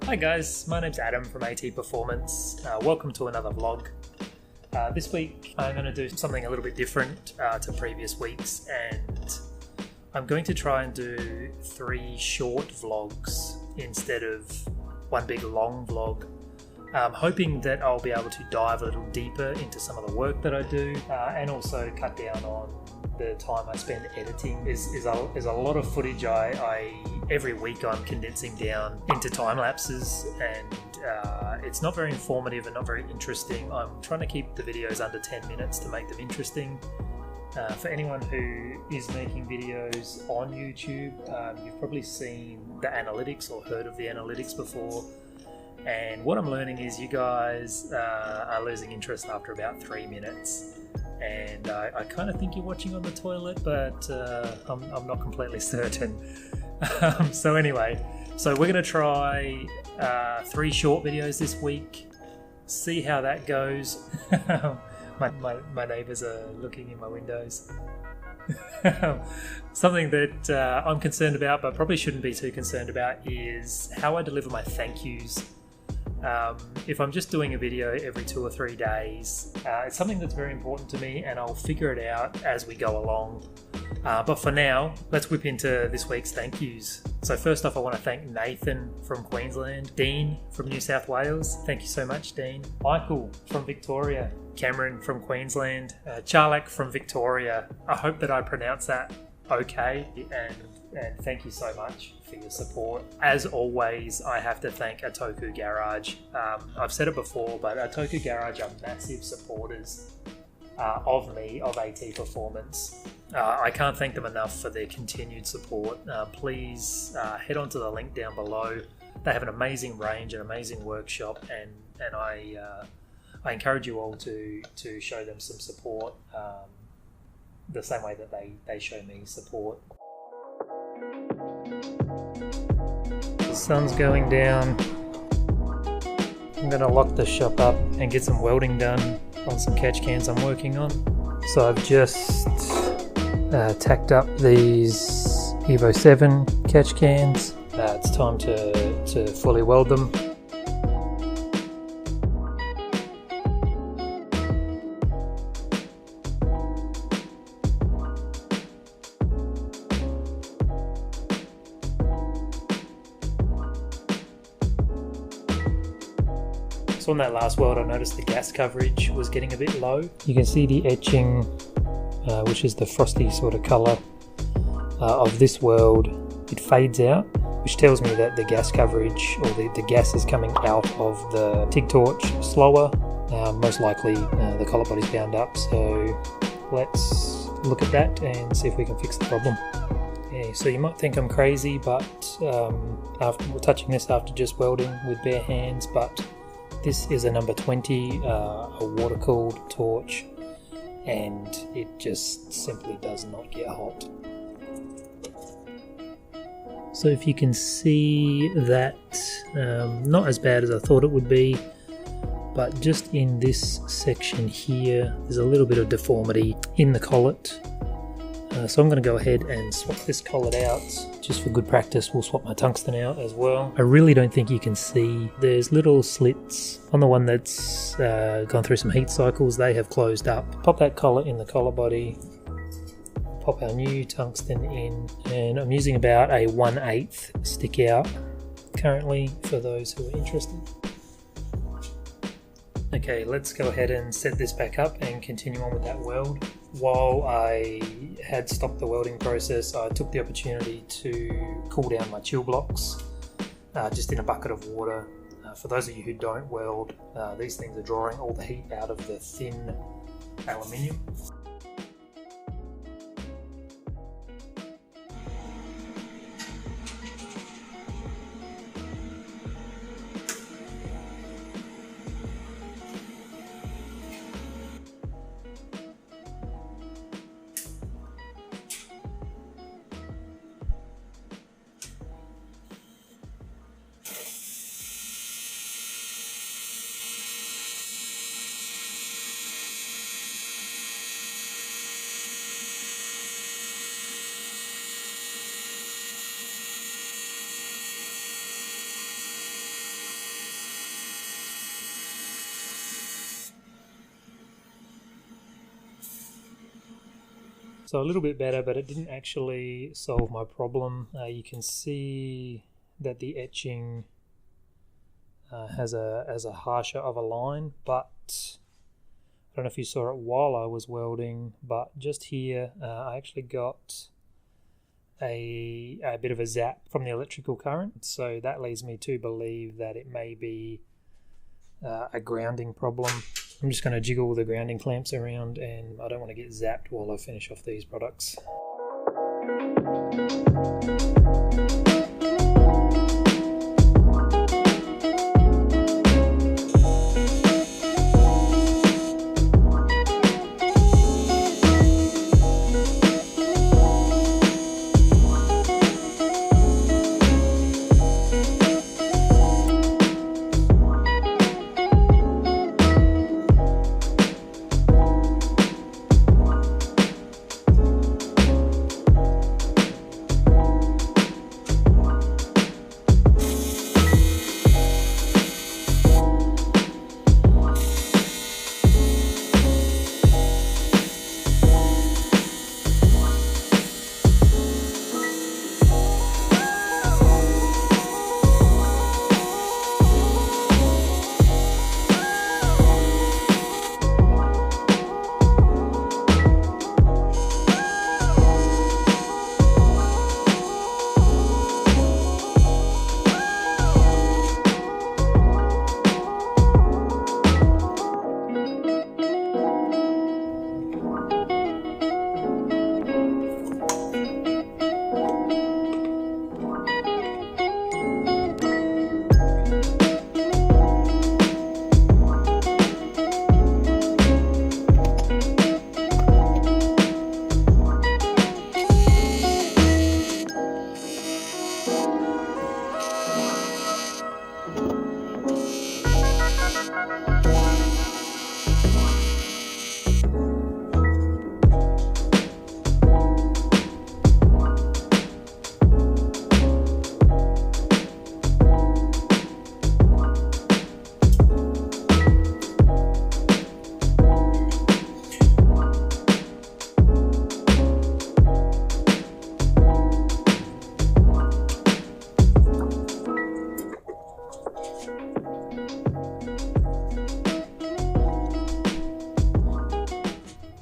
Hi guys, my name's Adam from AT Performance. Welcome to another vlog. This week I'm going to do something a little bit different to previous weeks, and I'm going to try and do 3 short vlogs instead of one big long vlog. I'm hoping that I'll be able to dive a little deeper into some of the work that I do and also cut down on the time I spend editing. Is a lot of footage. Every week I'm condensing down into time lapses, and it's not very informative and not very interesting. I'm trying to keep the videos under 10 minutes to make them interesting. For anyone who is making videos on YouTube, you've probably seen the analytics or heard of the analytics before. And what I'm learning is you guys are losing interest after about 3 minutes. And I kind of think you're watching on the toilet, but I'm not completely certain. So anyway, we're going to try 3 short videos this week, see how that goes. my neighbours are looking in my windows. Something that I'm concerned about, but probably shouldn't be too concerned about, is how I deliver my thank yous. If I'm just doing a video every 2 or 3 days, it's something that's very important to me, and I'll figure it out as we go along. But for now, let's whip into this week's thank yous. So first off, I want to thank Nathan from Queensland, Dean from New South Wales, thank you so much Dean, Michael from Victoria, Cameron from Queensland, Charlak from Victoria. I hope that I pronounced that okay, and thank you so much for your support. As always, I have to thank Atoku Garage. I've said it before, but Atoku Garage are massive supporters of me, of AT Performance. I can't thank them enough for their continued support. Please head on to the link down below. They have an amazing range, an amazing workshop, and I encourage you all to show them some support the same way that they show me support. The sun's going down. I'm going to lock the shop up and get some welding done on some catch cans I'm working on. So I've just tacked up these EVO7 catch cans. It's time to fully weld them. So on that last weld, I noticed the gas coverage was getting a bit low. You can see the etching, which is the frosty sort of colour of this weld. It fades out, which tells me that the gas coverage, or the gas is coming out of the TIG torch slower. Most likely the collar body's bound up, so let's look at that and see if we can fix the problem. Yeah, so you might think I'm crazy, but after touching this after just welding with bare hands, but this is a number 20, a water-cooled torch, and it just simply does not get hot. So if you can see that, not as bad as I thought it would be, but just in this section here, there's a little bit of deformity in the collet. So I'm going to go ahead and swap this collet out. Just for good practice, we'll swap my tungsten out as well. I really don't think you can see. There's little slits on the one that's gone through some heat cycles. They have closed up. Pop that collet in the collar body. Pop our new tungsten in. And I'm using about a 1/8 stick out currently for those who are interested. Okay, let's go ahead and set this back up and continue on with that weld. While I had stopped the welding process, I took the opportunity to cool down my chill blocks just in a bucket of water. For those of you who don't weld, these things are drawing all the heat out of the thin aluminium. So a little bit better, but it didn't actually solve my problem. You can see that the etching has a harsher of a line, but I don't know if you saw it while I was welding, but just here I actually got a bit of a zap from the electrical current, so that leads me to believe that it may be a grounding problem. I'm just going to jiggle the grounding clamps around, and I don't want to get zapped while I finish off these products.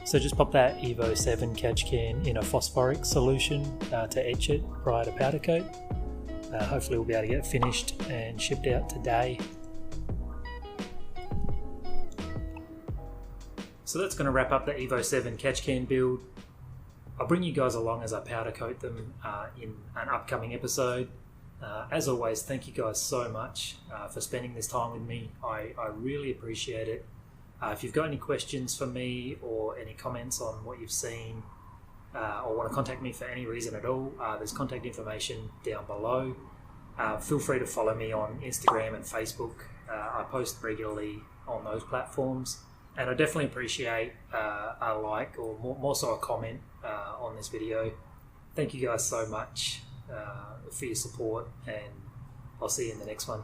So just pop that EVO7 Catch Can in a phosphoric solution to etch it prior to powder coat. Hopefully we'll be able to get it finished and shipped out today. So that's going to wrap up the EVO7 Catch Can build. I'll bring you guys along as I powder coat them in an upcoming episode. As always, thank you guys so much for spending this time with me. I really appreciate it. If you've got any questions for me or any comments on what you've seen or want to contact me for any reason at all, there's contact information down below. Feel free to follow me on Instagram and Facebook. I post regularly on those platforms, and I definitely appreciate a like or more so a comment on this video. Thank you guys so much for your support, and I'll see you in the next one.